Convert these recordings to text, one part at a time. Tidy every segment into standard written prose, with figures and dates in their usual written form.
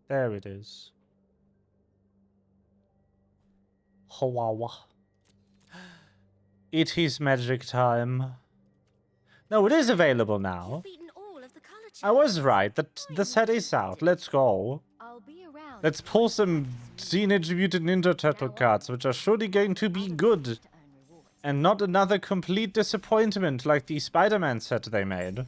There it is. Hawawa. It is magic time. No, it is available now. I was right. The set is out. Let's go. Let's pull some Teenage Mutant Ninja Turtle cards, which are surely going to be good. And not another complete disappointment like the Spider-Man set they made.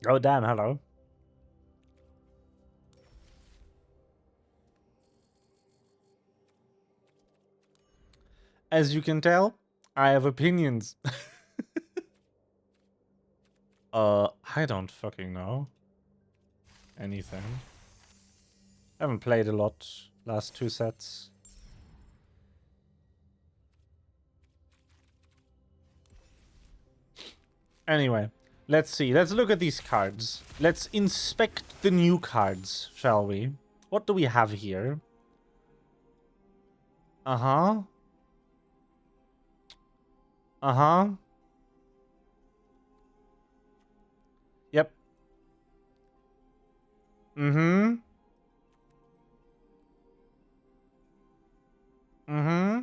Oh, damn, hello. As you can tell, I have opinions. I don't fucking know. Anything. Haven't played a lot last two sets. Anyway, let's see. Let's look at these cards. Let's inspect the new cards, shall we? What do we have here? Uh-huh. Uh-huh. Yep. Mm-hmm. Mm-hmm.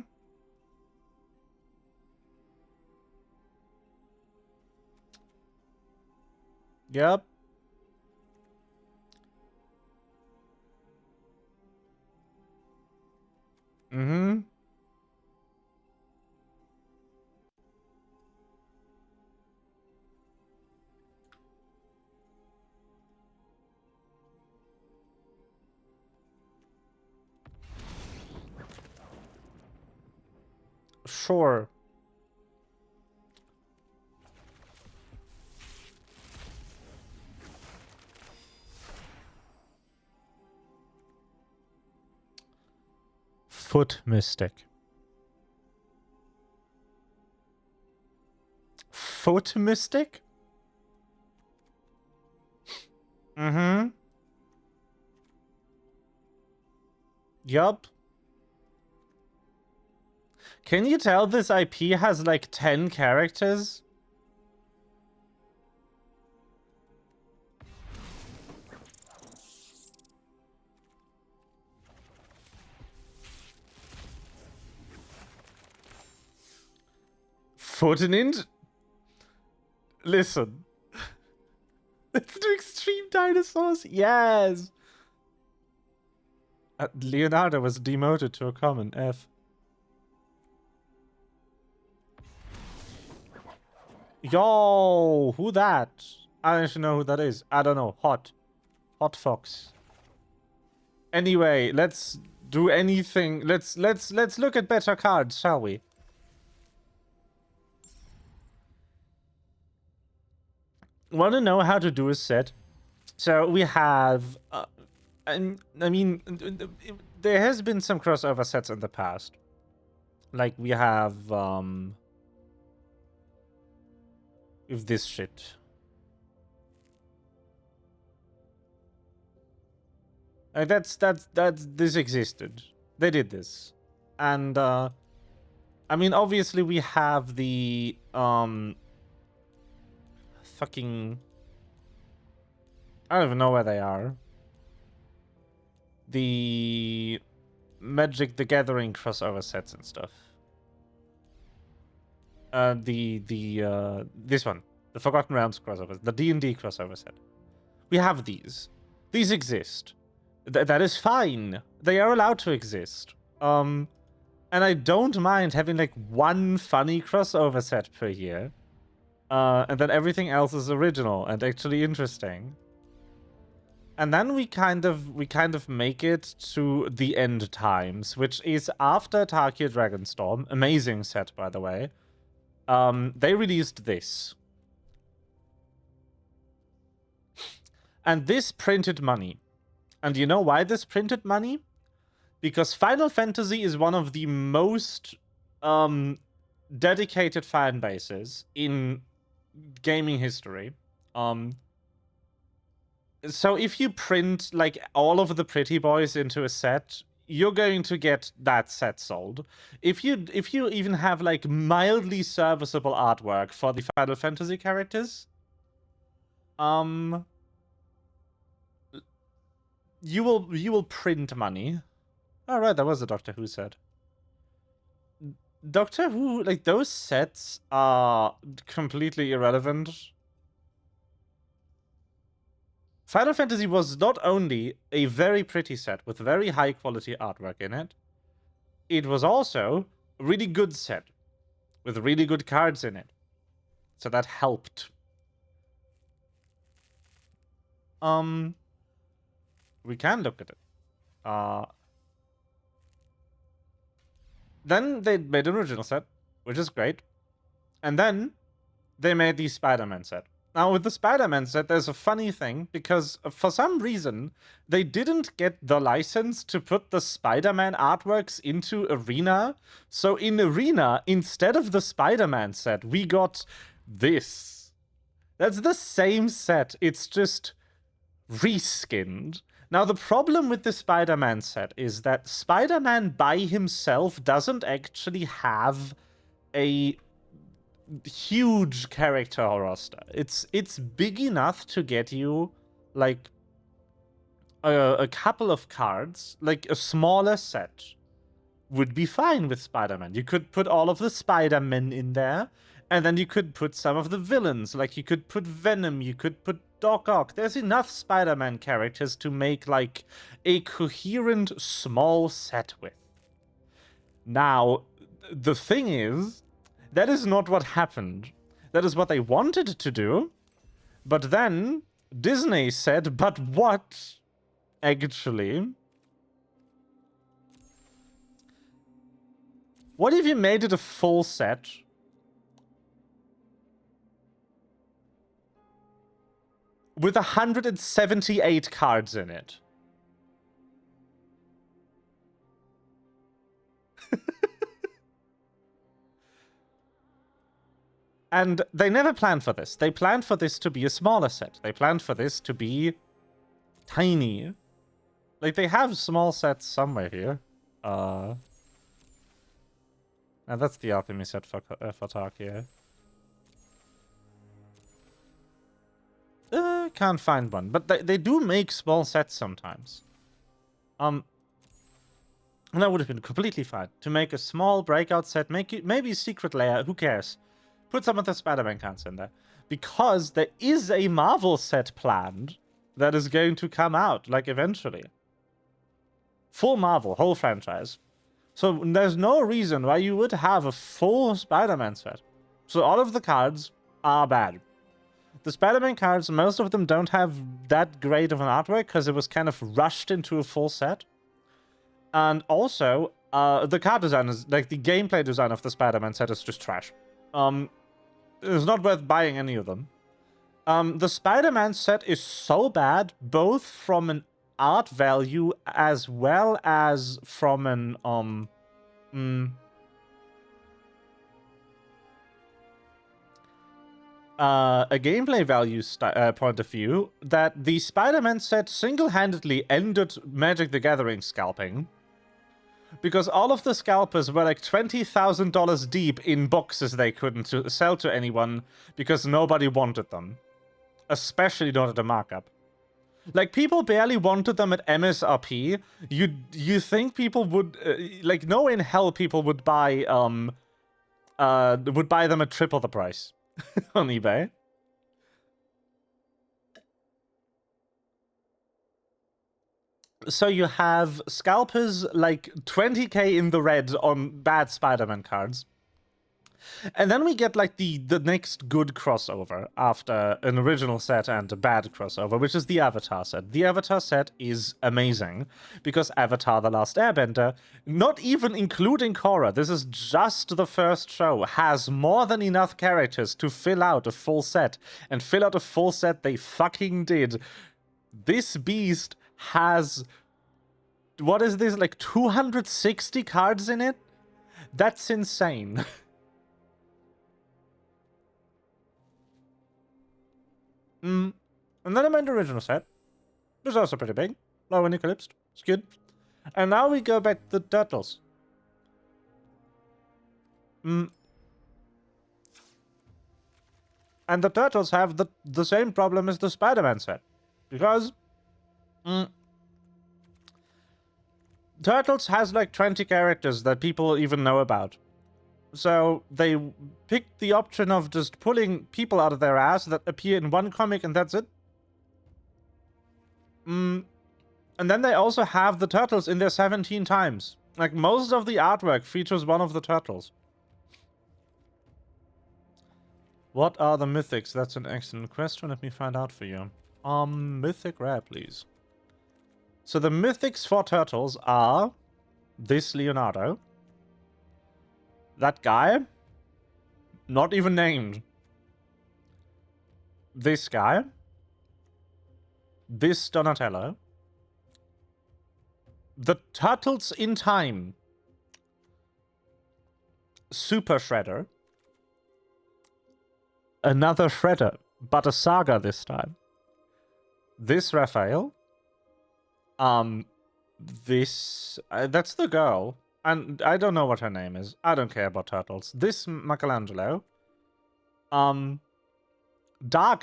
Yep. Mm-hmm. Sure. Foot Mystic. Foot Mystic? Mm-hmm. Yup. Can you tell this IP has like 10 characters? Foot-Ninja? Listen. Let's do Extreme Dinosaurs. Yes. Leonardo was demoted to a common F. Yo, who that? I don't know who that is. I don't know. Hot Fox. Anyway, let's do anything. Let's look at better cards, shall we? Want to know how to do a set? So we have, I mean, there has been some crossover sets in the past. Like we have, with this shit. This existed. They did this. And, I mean, obviously we have the, fucking... I don't even know where they are. The Magic the Gathering crossover sets and stuff. This one. The Forgotten Realms crossover. The D&D crossover set. We have these. These exist. That is fine. They are allowed to exist. And I don't mind having like one funny crossover set per year. And then everything else is original and actually interesting. And then we kind of make it to the end times, which is after Tarkia Dragonstorm. Amazing set, by the way. They released this. And this printed money. And you know why this printed money? Because Final Fantasy is one of the most dedicated fan bases in gaming history. So if you print like all of the pretty boys into a set, you're going to get that set sold. If you even have like mildly serviceable artwork for the Final Fantasy characters, You will print money. Oh, right, that was the Doctor Who set. Doctor Who, like, those sets are completely irrelevant. Final Fantasy was not only a very pretty set with very high quality artwork in it, it was also a really good set with really good cards in it. So that helped. We can look at it. Then they made an original set, which is great. And then they made the Spider-Man set. Now, with the Spider-Man set, there's a funny thing, because for some reason, they didn't get the license to put the Spider-Man artworks into Arena. So in Arena, instead of the Spider-Man set, we got this. That's the same set, it's just reskinned. Now, the problem with the Spider-Man set is that Spider-Man by himself doesn't actually have a huge character roster. It's big enough to get you, like, a couple of cards. Like, a smaller set would be fine with Spider-Man. You could put all of the Spider-Men in there, and then you could put some of the villains. Like, you could put Venom, you could put Doc Ock. There's enough Spider-Man characters to make, like, a coherent small set with. Now, the thing is, that is not what happened. That is what they wanted to do. But then Disney said, but what? Actually, what if you made it a full set? With 178 cards in it. And they never planned for this. They planned for this to be a smaller set. They planned for this to be tiny. Like, they have small sets somewhere here. And that's the Alchemy set for Tarkia. Can't find one. But they do make small sets sometimes. And that would have been completely fine. To make a small breakout set, maybe a secret layer, who cares? Put some of the Spider-Man cards in there. Because there is a Marvel set planned that is going to come out, like, eventually. Full Marvel, whole franchise. So there's no reason why you would have a full Spider-Man set. So all of the cards are bad. The Spider-Man cards, most of them don't have that great of an artwork because it was kind of rushed into a full set. And also, the card design is, like, the gameplay design of the Spider-Man set is just trash. It's not worth buying any of them. The Spider-Man set is so bad, both from an art value as well as from an, a gameplay value point of view, that the Spider-Man set single-handedly ended Magic the Gathering scalping. Because all of the scalpers were like $20,000 deep in boxes they couldn't sell to anyone because nobody wanted them. Especially not at a markup. Like, people barely wanted them at MSRP. You think people would... like, no in hell people would buy them at triple the price on eBay. So you have scalpers like 20k in the red on bad Spider-Man cards. And then we get, like, the next good crossover after an original set and a bad crossover, which is the Avatar set. The Avatar set is amazing, because Avatar The Last Airbender, not even including Korra, this is just the first show, has more than enough characters to fill out a full set. And fill out a full set they fucking did. This beast has... what is this, like 260 cards in it? That's insane. And then I made the original set. It was also pretty big. Low and eclipsed. It's good. And now we go back to the turtles. And the turtles have the same problem as the Spider-Man set. Because Turtles has like 20 characters that people even know about. So they picked the option of just pulling people out of their ass that appear in one comic and that's it. And then they also have the turtles in there 17 times. Like, most of the artwork features one of the turtles. What are the mythics? That's an excellent question. Let me find out for you. Mythic rare, please. So the mythics for turtles are this Leonardo. That guy. Not even named. This guy. This Donatello. The Turtles in Time. Super Shredder. Another Shredder, but a Saga this time. This Raphael. This... that's the girl. And I don't know what her name is. I don't care about turtles. This Michelangelo. Dark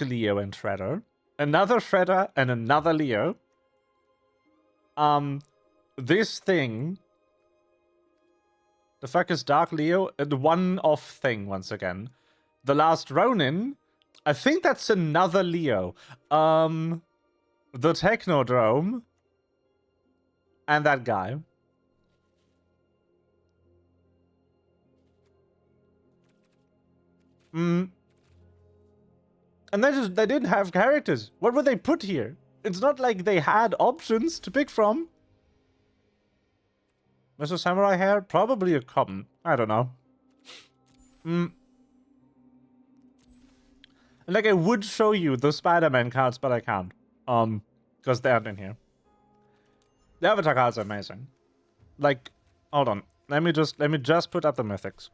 Leo and Shredder. Another Shredder and another Leo. This thing. The fuck is Dark Leo? The one-off thing, once again. The Last Ronin. I think that's another Leo. The Technodrome. And that guy. And they didn't have characters. What would they put here? It's not like they had options to pick from. Mr. Samurai hair? Probably a common. I don't know. Like, I would show you the Spider-Man cards, but I can't. Because they aren't in here. The Avatar cards are amazing. Like, hold on. Let me just put up the mythics.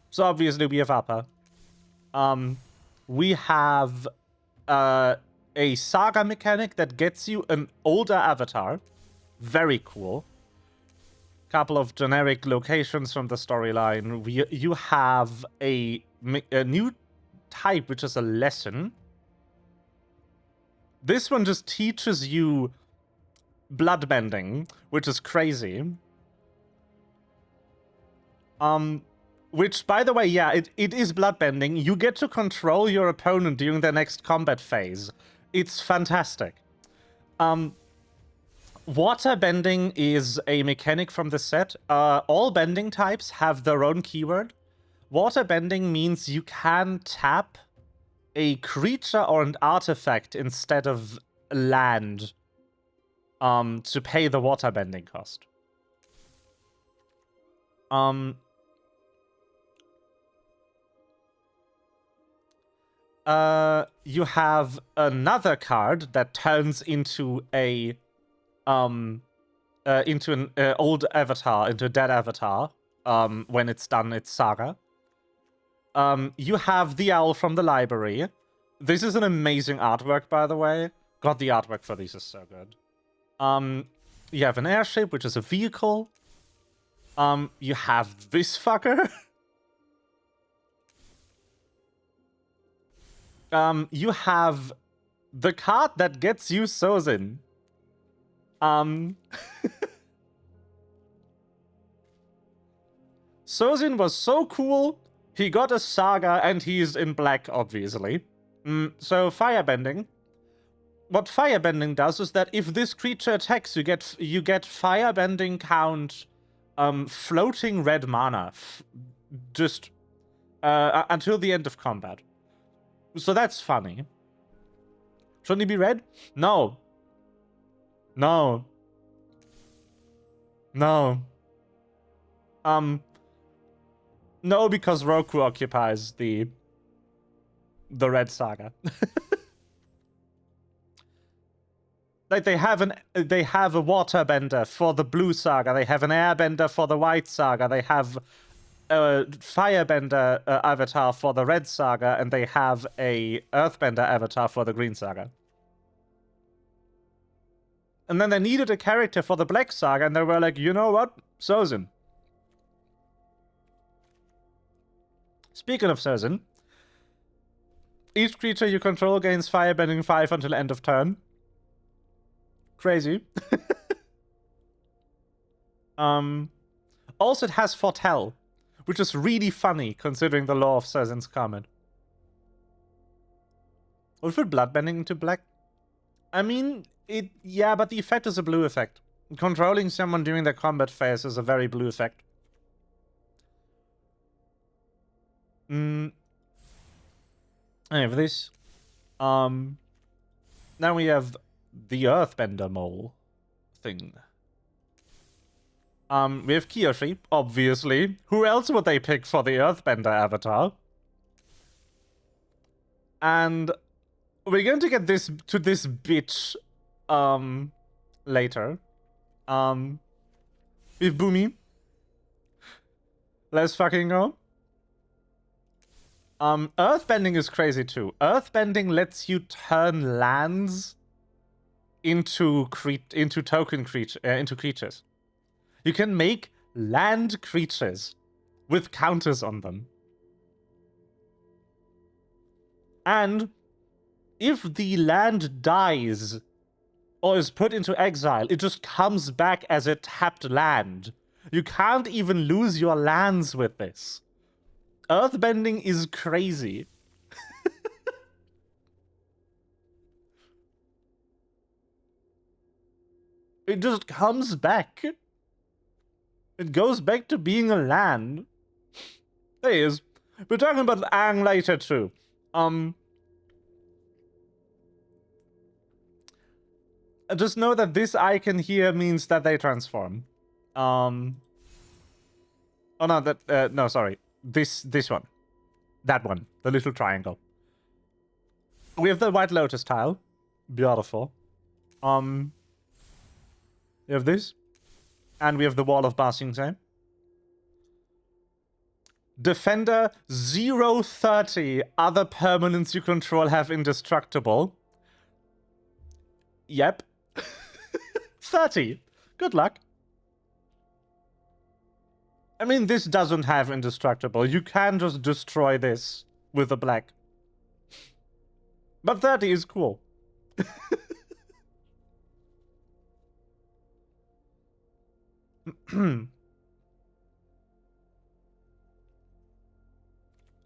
So obviously we have Appa. We have a saga mechanic that gets you an older avatar. Very cool. Couple of generic locations from the storyline. You have a new type, which is a lesson. This one just teaches you bloodbending, which is crazy. Which, by the way, yeah, it is bloodbending. You get to control your opponent during their next combat phase. It's fantastic. Waterbending is a mechanic from the set. All bending types have their own keyword. Waterbending means you can tap a creature or an artifact instead of land to pay the waterbending cost. You have another card that turns into a into an old avatar, into a dead avatar, when it's done its saga. You have the owl from the library. This is an amazing artwork, by the way. God, the artwork for these is so good. You have an airship, which is a vehicle. You have this fucker. You have the card that gets you Sozin. Sozin was so cool, he got a saga and he's in black, obviously. So firebending. What firebending does is that if this creature attacks, you get firebending count floating red mana just until the end of combat. So that's funny. Shouldn't he be red? No. No. No. No, because Roku occupies the red saga. Like, they have a waterbender for the blue saga, they have an airbender for the white saga, they have a firebender avatar for the red saga, and they have a earthbender avatar for the green saga. And then they needed a character for the black saga, and they were like, you know what? Sozin. Speaking of Sozin, Each creature you control gains firebending 5 until end of turn. Crazy. Also, it has Foretell, which is really funny considering the law of Serzin's Comet. We'll put Bloodbending into black. I mean, yeah, but the effect is a blue effect. Controlling someone during their combat phase is a very blue effect. I have this. Now we have the Earthbender mole thing. We have Kiyoshi, obviously. Who else would they pick for the Earthbender avatar? And we're going to get this bitch later. We have Boomy. Let's fucking go. Earthbending is crazy too. Earthbending lets you turn lands into creatures. You can make land creatures with counters on them. And if the land dies or is put into exile, it just comes back as a tapped land. You can't even lose your lands with this. Earthbending is crazy. It just comes back. It goes back to being a land. There he is. We're talking about Aang later too. Just know that this icon here means that they transform. Oh no, no, sorry. This one. That one. The little triangle. We have the White Lotus tile. Beautiful. We have this. And we have the Wall of Ba Sing Se. Defender 030. Other permanents you control have indestructible. Yep. 30. Good luck. I mean, this doesn't have indestructible. You can just destroy this with a black. But 30 is cool.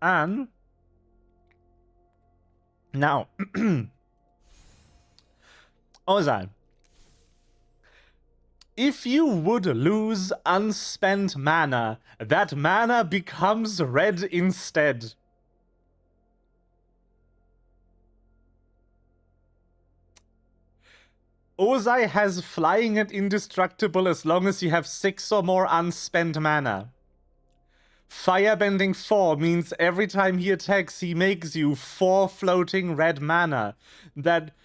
And now, Ozai, if you would lose unspent mana, that mana becomes red instead. Ozai has flying and indestructible as long as you have 6 or more unspent mana. Firebending 4 means every time he attacks, he makes you 4 floating red mana that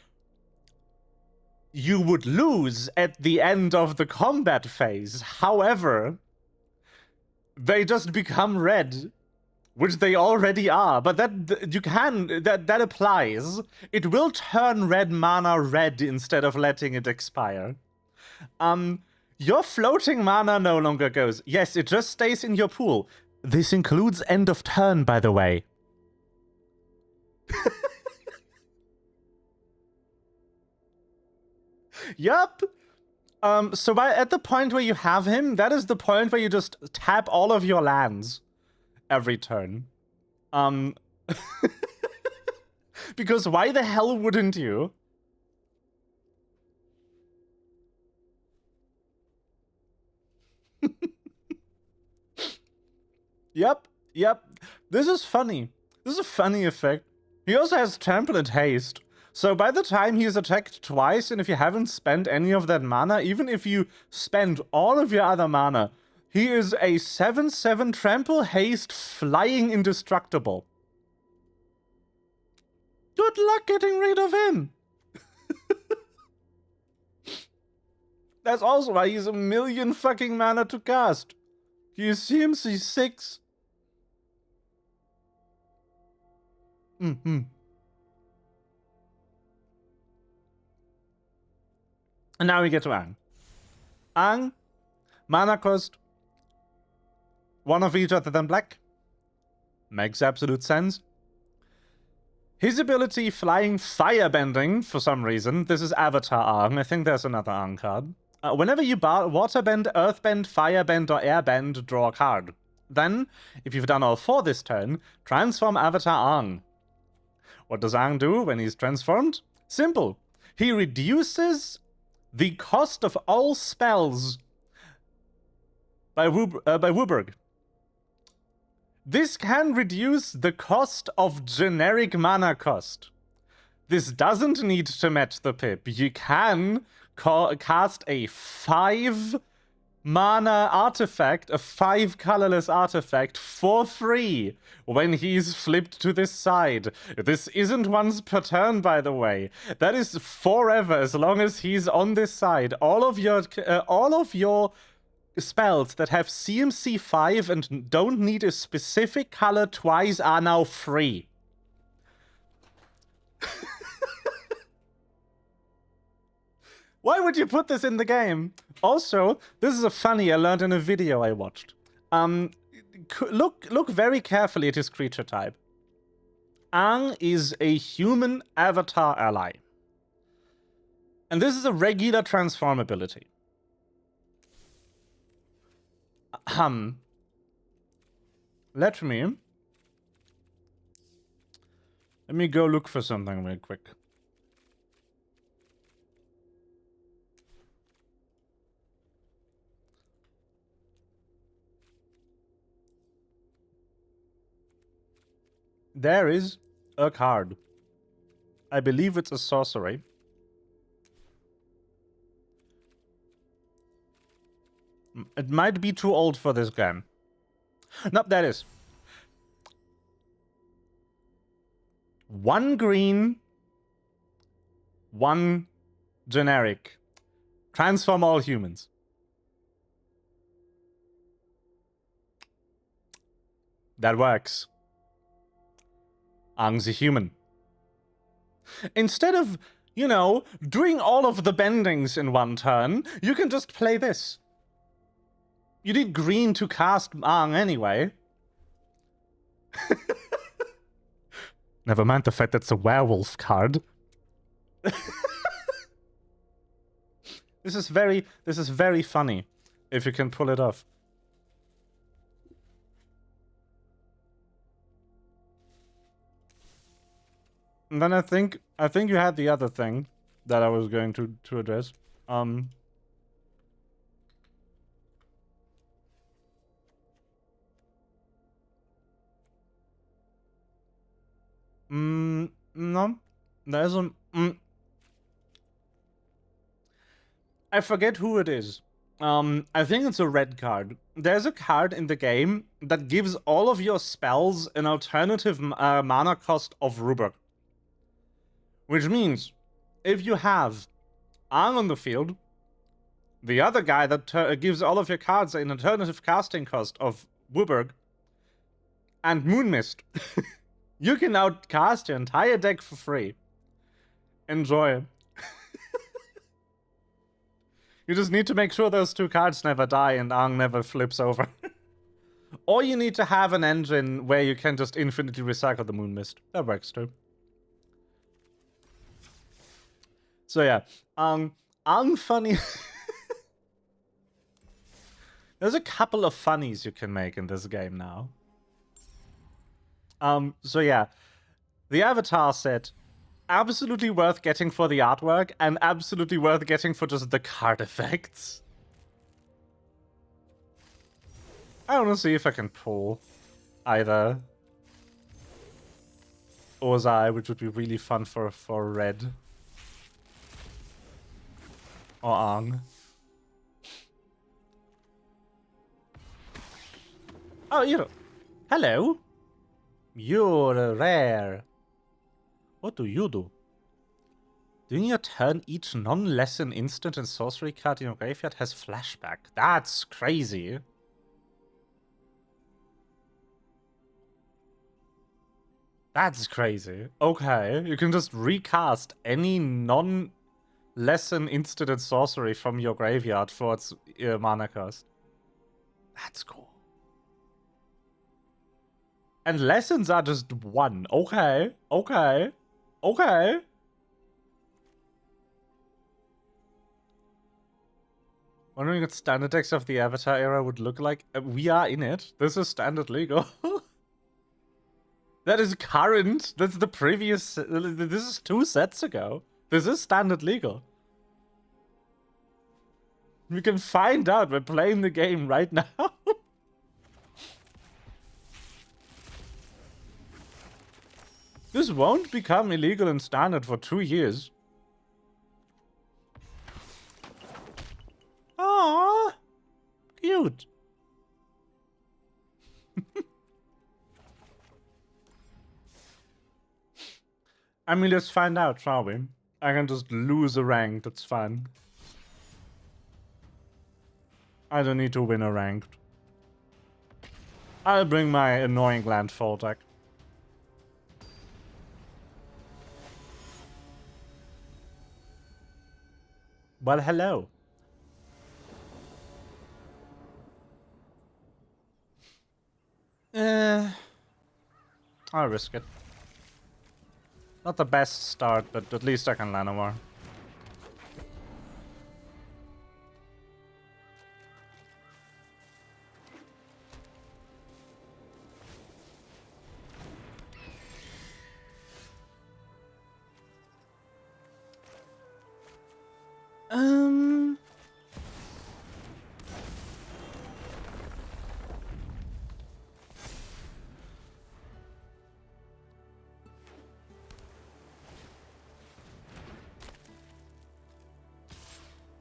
you would lose at the end of the combat phase. However, they just become red, which they already are. But that applies. It will turn red mana red instead of letting it expire. Your floating mana no longer goes. Yes, it just stays in your pool. This includes end of turn, by the way. Yup. So at the point where you have him, that is the point where you just tap all of your lands every turn. Because why the hell wouldn't you? Yep. This is funny. This is a funny effect. He also has Trample and Haste. So by the time he's attacked twice, and if you haven't spent any of that mana, even if you spend all of your other mana, he is a 7/7 Trample, Haste, Flying Indestructible. Good luck getting rid of him! That's also why he's 1,000,000 fucking mana to cast. You see him, he's 6. And now we get to Aang. Aang, mana cost 1 of each other than black. Makes absolute sense. His ability, Flying Firebending, for some reason. This is Avatar Arm. I think there's another Arm card. Whenever you Waterbend, Earthbend, Firebend, or Airbend, draw a card. Then, if you've done all 4 this turn, transform Avatar Aang. What does Aang do when he's transformed? Simple. He reduces the cost of all spells by Wooburg. This can reduce the cost of generic mana cost. This doesn't need to match the pip. You can cast a 5 mana artifact, a 5 colorless artifact for free when he's flipped to this side. This isn't once per turn, by the way. That is forever, as long as he's on this side. All of your spells that have CMC 5 and don't need a specific color twice are now free. Why would you put this in the game? Also, this is a funny I learned in a video I watched. Look very carefully at his creature type. Aang is a human avatar ally. And this is a regular transform ability. Let me go look for something real quick. There is a card. I believe it's a sorcery. It might be too old for this game. Nope, that is. 1 green, 1 generic. Transform all humans. That works. Aang's a human. Instead of, doing all of the bendings in 1 turn, you can just play this. You need green to cast Aang anyway. Never mind the fact that it's a werewolf card. This is very funny, if you can pull it off. And then I think you had the other thing that I was going to address. No. There's a... I forget who it is. I think it's a red card. There's a card in the game that gives all of your spells an alternative mana cost of Ruberg. Which means, if you have Aang on the field, the other guy that gives all of your cards an alternative casting cost of Wooburg, and Moonmist, you can now cast your entire deck for free. Enjoy. You just need to make sure those 2 cards never die and Aang never flips over. Or you need to have an engine where you can just infinitely recycle the Moonmist. That works too. So yeah, Aang funny. There's a couple of funnies you can make in this game now. So yeah, the Avatar set, absolutely worth getting for the artwork, and absolutely worth getting for just the card effects. I want to see if I can pull either Ozai, which would be really fun for red. Or Aang. Oh, hello. You're rare. What do you do? During your turn, each non-lesson instant and sorcery card in your graveyard has flashback. That's crazy. That's crazy. Okay, you can just recast any non-lesson instant and sorcery from your graveyard for its mana cost. That's cool. And lessons are just 1. Okay. Okay. Okay. Wondering what standard decks of the Avatar era would look like. We are in it. This is standard legal. That is current. That's the previous. This is 2 sets ago. This is standard legal. We can find out. We're playing the game right now. This won't become illegal in standard for 2 years. Aww. Cute. I mean, let's find out, shall we? I can just lose a rank, that's fine. I don't need to win a ranked. I'll bring my annoying landfall deck. Well, hello. I'll risk it. Not the best start, but at least I can land a war.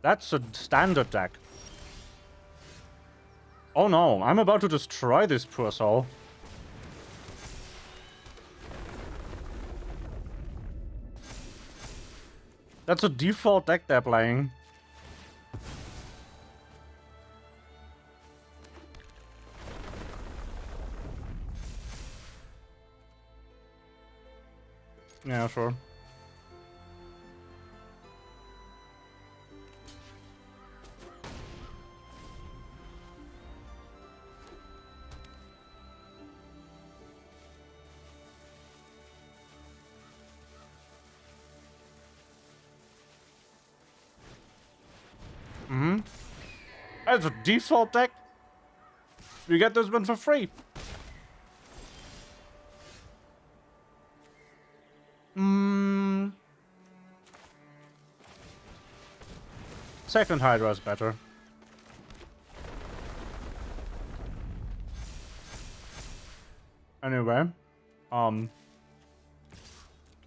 That's a standard deck. Oh no, I'm about to destroy this poor soul. That's a default deck they're playing. Yeah, sure. That's a default deck. You get this one for free. Second Hydra is better. Anyway, good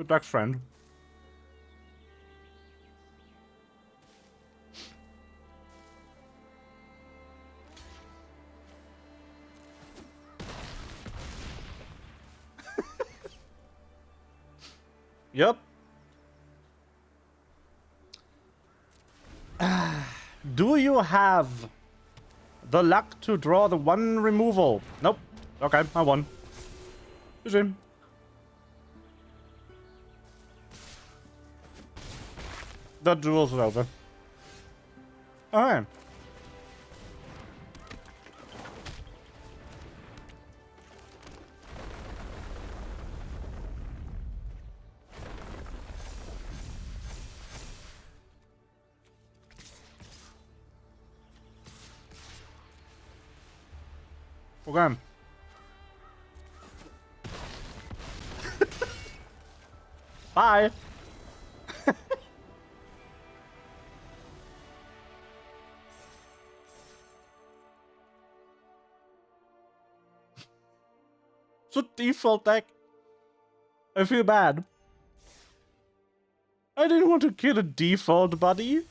deck, friend. Yep. Do you have the luck to draw the 1 removal? Nope. Okay, I won. GG. The duel's over. Alright. Okay. Bye. It's a default deck. I feel bad. I didn't want to kill a default buddy.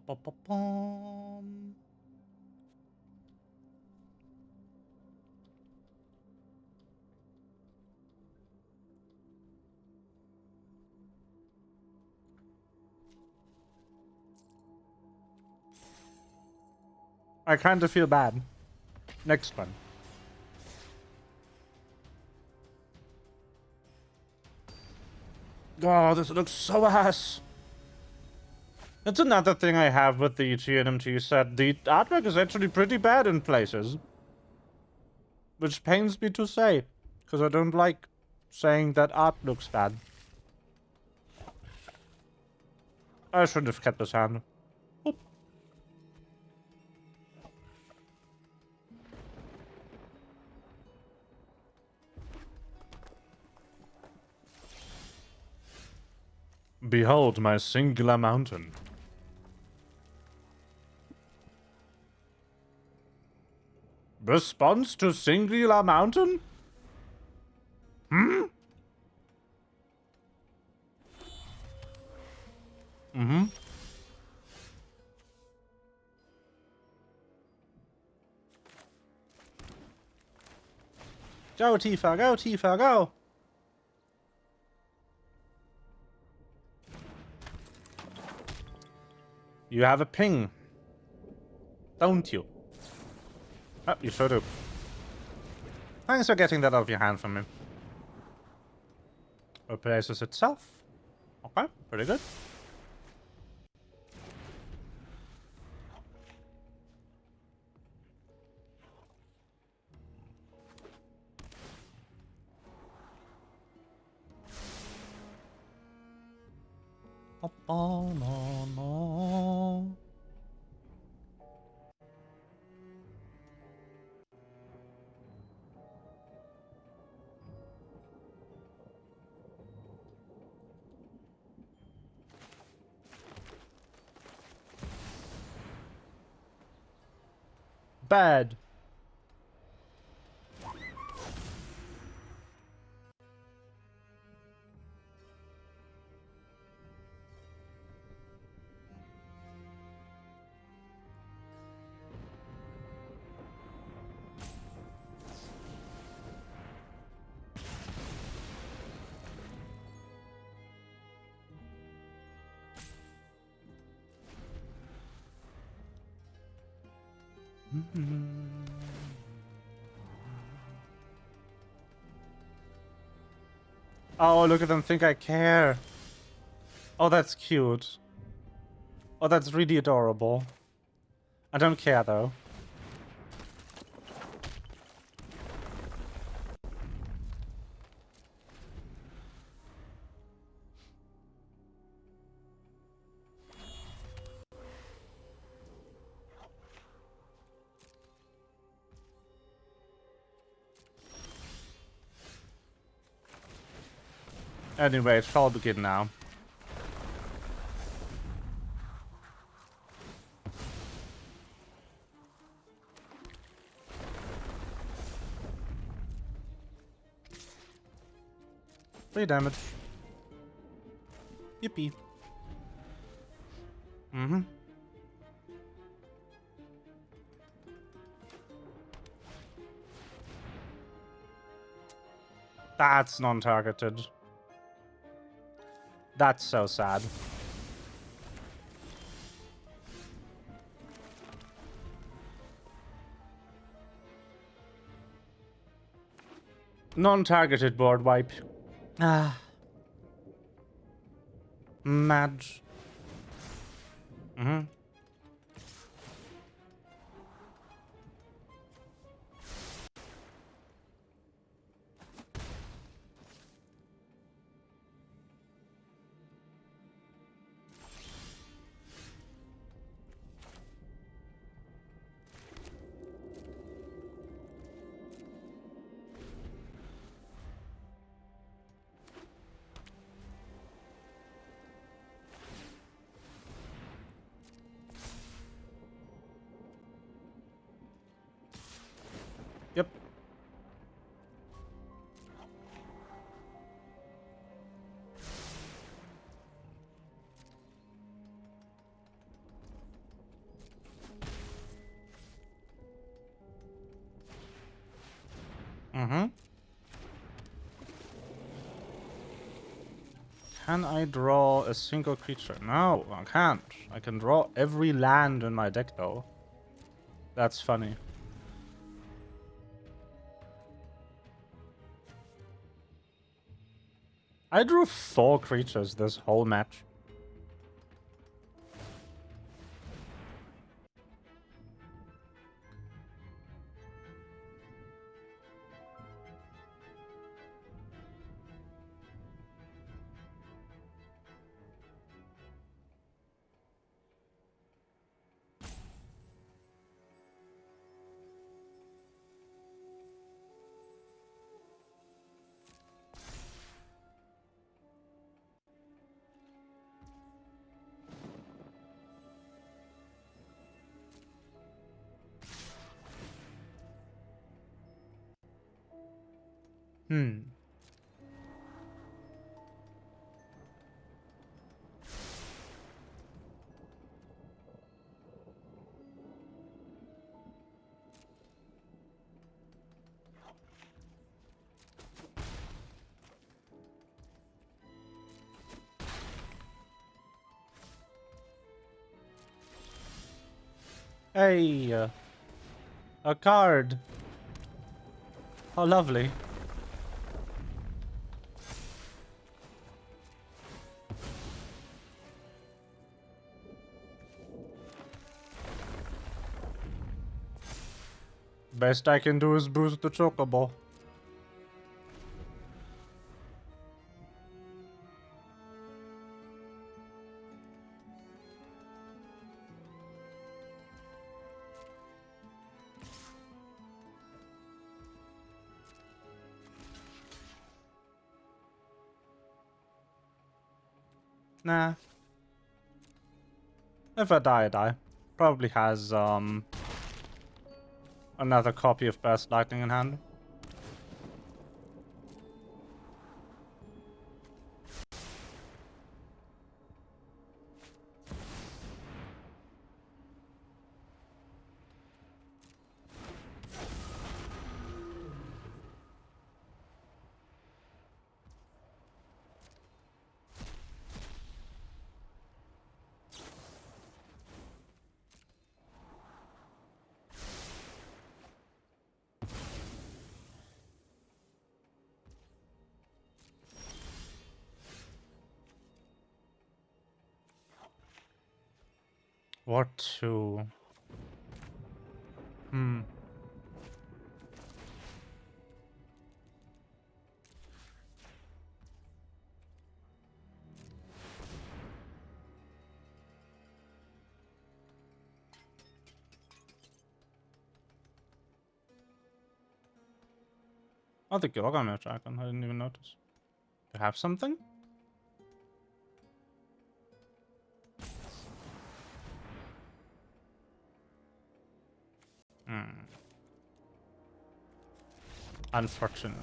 Ba-ba-ba-bum. I kind of feel bad. Next one. Oh, this looks so ass. That's another thing I have with the TNMT set. The artwork is actually pretty bad in places. Which pains me to say, because I don't like saying that art looks bad. I should have kept this hand. Oop. Behold my singular mountain. Response to singular mountain? Hmm? Mm-hmm. Go, Tifa, go, Tifa, go! You have a ping. Don't you? Oh, you sure do. Thanks for getting that out of your hand from me. Replaces itself. Okay, pretty good. Oh, no, no. Bad. Oh, look at them think I care. Oh, that's cute. Oh, that's really adorable. I don't care, though. Anyway, it shall begin now. Free damage. Yippee. Mm-hmm. That's non-targeted. That's so sad. Non-targeted board wipe. Ah. Madge. Mm-hmm. Yep. Mm-hmm. Can I draw a single creature? No, I can't. I can draw every land in my deck, though. That's funny. I drew 4 creatures this whole match. Hey, a card. How lovely. Best I can do is boost the chocobo. Nah. If I die, I die. Probably has, another copy of Burst Lightning in hand. What to... Oh, the Gilgamesh icon. I didn't even notice. You have something? Unfortunate.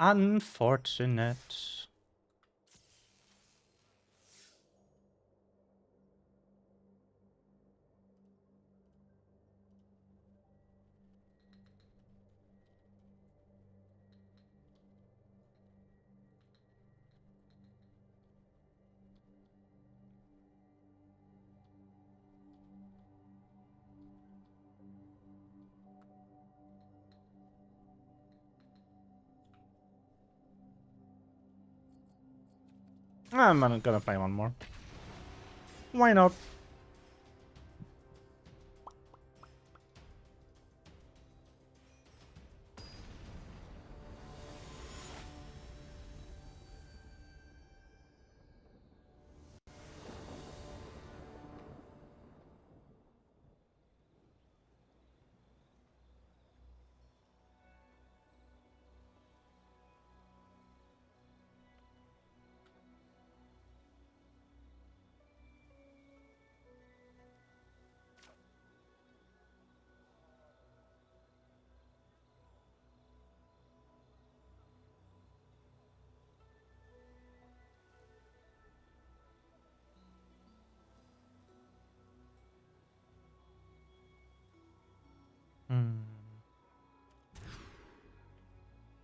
Unfortunate. I'm gonna play one more. Why not?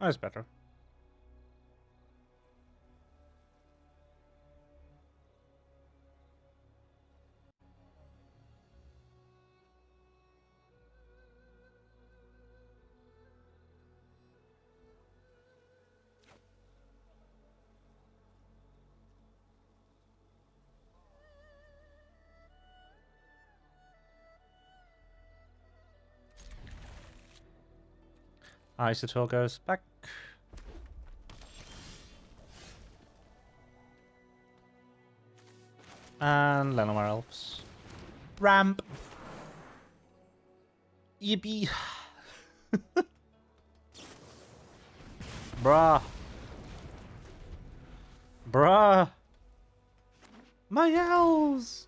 That's better. Isotor goes back. And Lennomar Elves. Ramp. Yippee. Bruh. Bruh. My elves.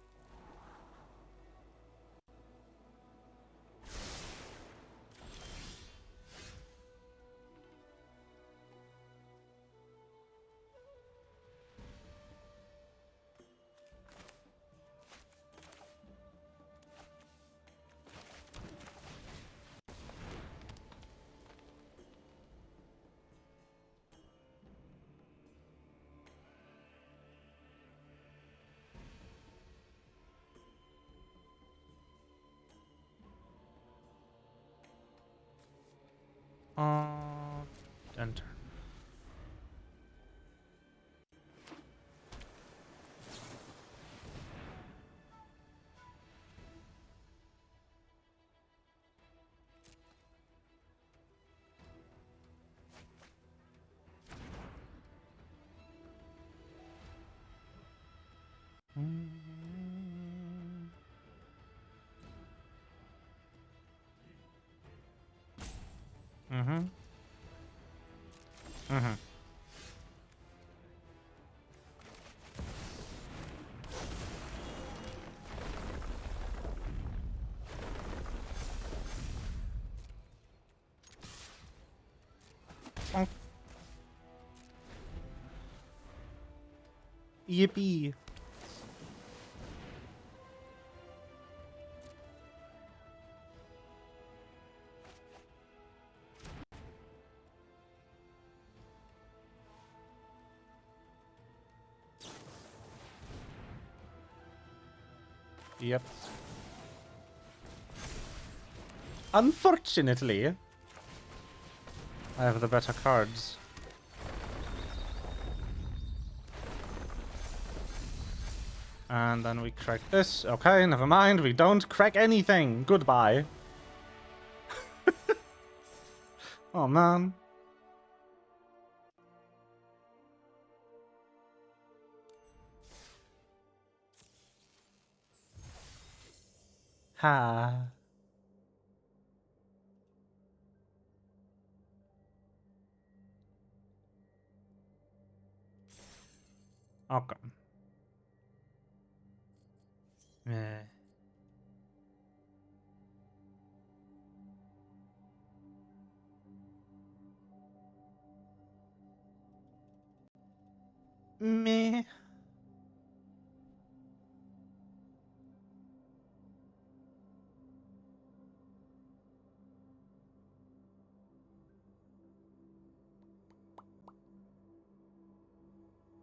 Enter. Mm-hmm. Mm-hmm. Oh. Yippee. Yep. Unfortunately, I have the better cards. And then we crack this. Okay, never mind. We don't crack anything. Goodbye. Oh, man. Ha. Okay. Meh. Meh.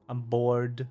I'm bored.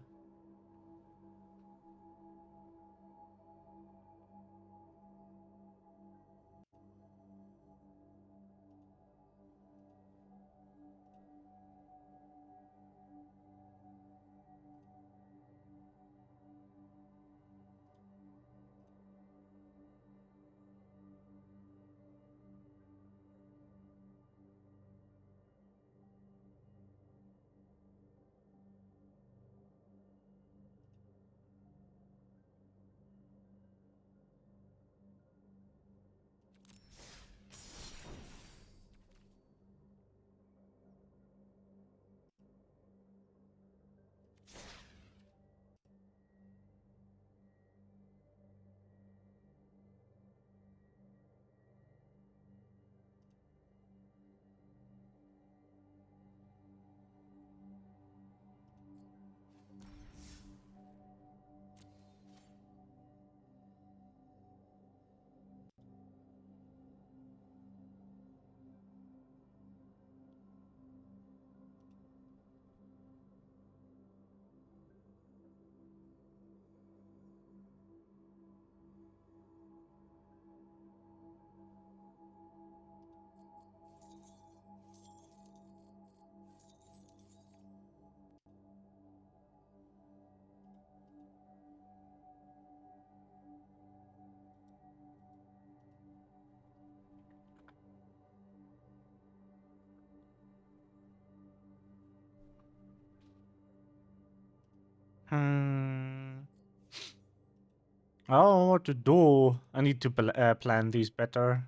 Oh, what to do? I need to plan these better.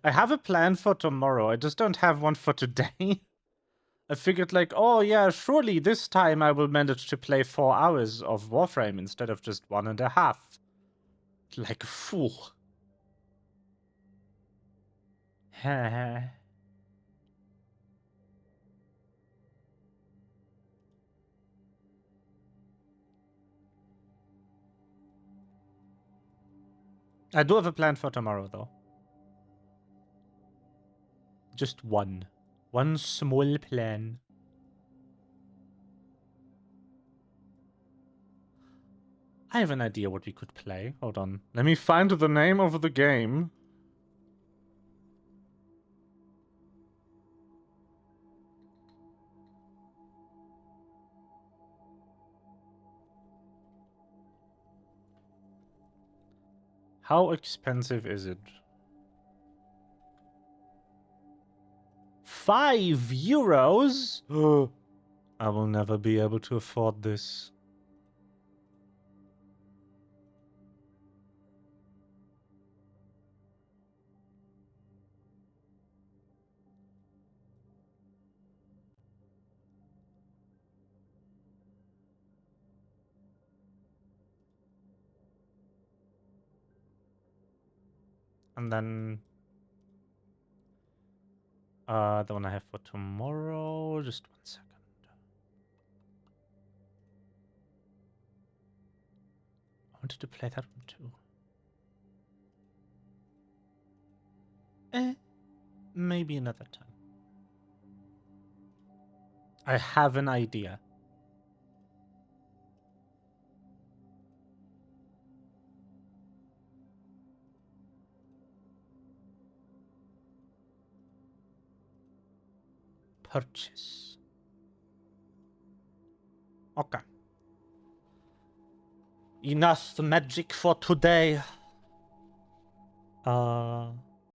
I have a plan for tomorrow. I just don't have one for today. I figured like, oh yeah, surely this time I will manage to play 4 hours of Warframe instead of just 1.5. Like a fool. I do have a plan for tomorrow though. Just one. One small plan. I have an idea what we could play. Hold on. Let me find the name of the game. How expensive is it? €5? I will never be able to afford this. And then the one I have for tomorrow. Just 1 second. I wanted to play that one too. Maybe another time. I have an idea. Purchase. Okay. Enough magic for today.